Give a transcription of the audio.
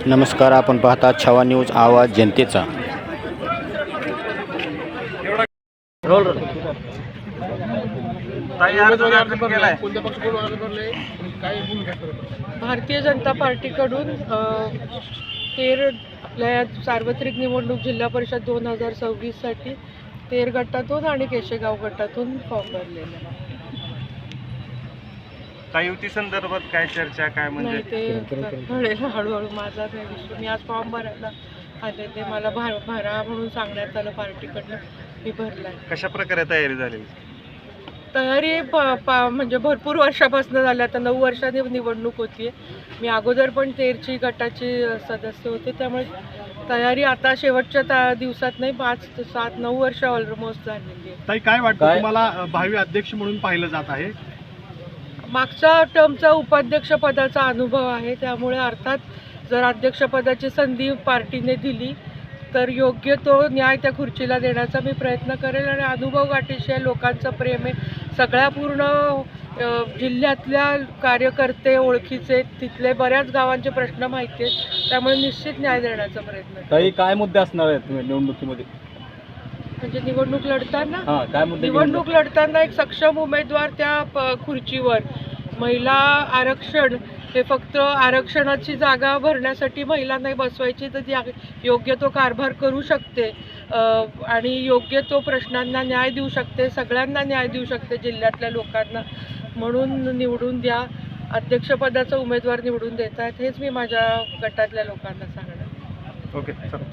नमस्कार, आपण पाहता छावा न्यूज, आवाज जनतेचा। भारतीय जनता पार्टीकडून तेर आपल्या सार्वत्रिक निवडणूक जिल्हा परिषद 2026 साठी तेर गटातून आणि केशेगाव गटातून फॉर्म भरलेला आहे। काय युती संदर्भात काय चर्चा काय म्हणजे ते कळेल हळूहळू। माझा नाही विषय, मी आज फॉर्म भरायला आले, ते मला भरा म्हणून सांगण्यात आलं पार्टीकडनं, मी भरला। कशा प्रकारे तयारी झाली? तयारी म्हणजे भरपूर वर्षापासून झाली, आता 9 वर्षांनी निवडणूक होती। मी अगोदर पण तेरची गटाची सदस्य होते, त्यामुळे तयारी आता शेवटच्या दिवसात नाही, 5, 7, 9 वर्ष ऑलमोस्ट झालेली आहे। ताई, काय वाटतं तुम्हाला भावी अध्यक्ष म्हणून पाहिलं जात आहे? मागच्या टर्मचा उपाध्यक्षपदाचा अनुभव आहे, त्यामुळे अर्थात जर अध्यक्षपदाची संधी पार्टीने दिली तर योग्य तो न्याय त्या खुर्चीला देण्याचा मी प्रयत्न करेल। आणि अनुभव गाठीशी लोकांचं प्रेम आहे, सगळ्या पूर्ण जिल्ह्यातल्या कार्यकर्ते ओळखीचे, तिथले बऱ्याच गावांचे प्रश्न माहिती आहेत, त्यामुळे निश्चित न्याय देण्याचा प्रयत्न करेल। ताई, काय मुद्दे असणार आहेत निवडणुकीमध्ये? म्हणजे निवडणूक लढताना काय मुद्दे? निवडणूक लढताना एक सक्षम उमेदवार त्या खुर्चीवर, महिला आरक्षण हे फक्त आरक्षणाची जागा भरण्यासाठी महिला नाही बसवायची, तर ती योग्य तो कारभार करू शकते आणि योग्य तो प्रश्नांना न्याय देऊ शकते, सगळ्यांना न्याय देऊ शकते, जिल्ह्यातल्या लोकांना। म्हणून निवडून द्या, अध्यक्षपदाचा उमेदवार निवडून देतात, हेच मी माझ्या गटातल्या लोकांना सांगणार। ओके, चला.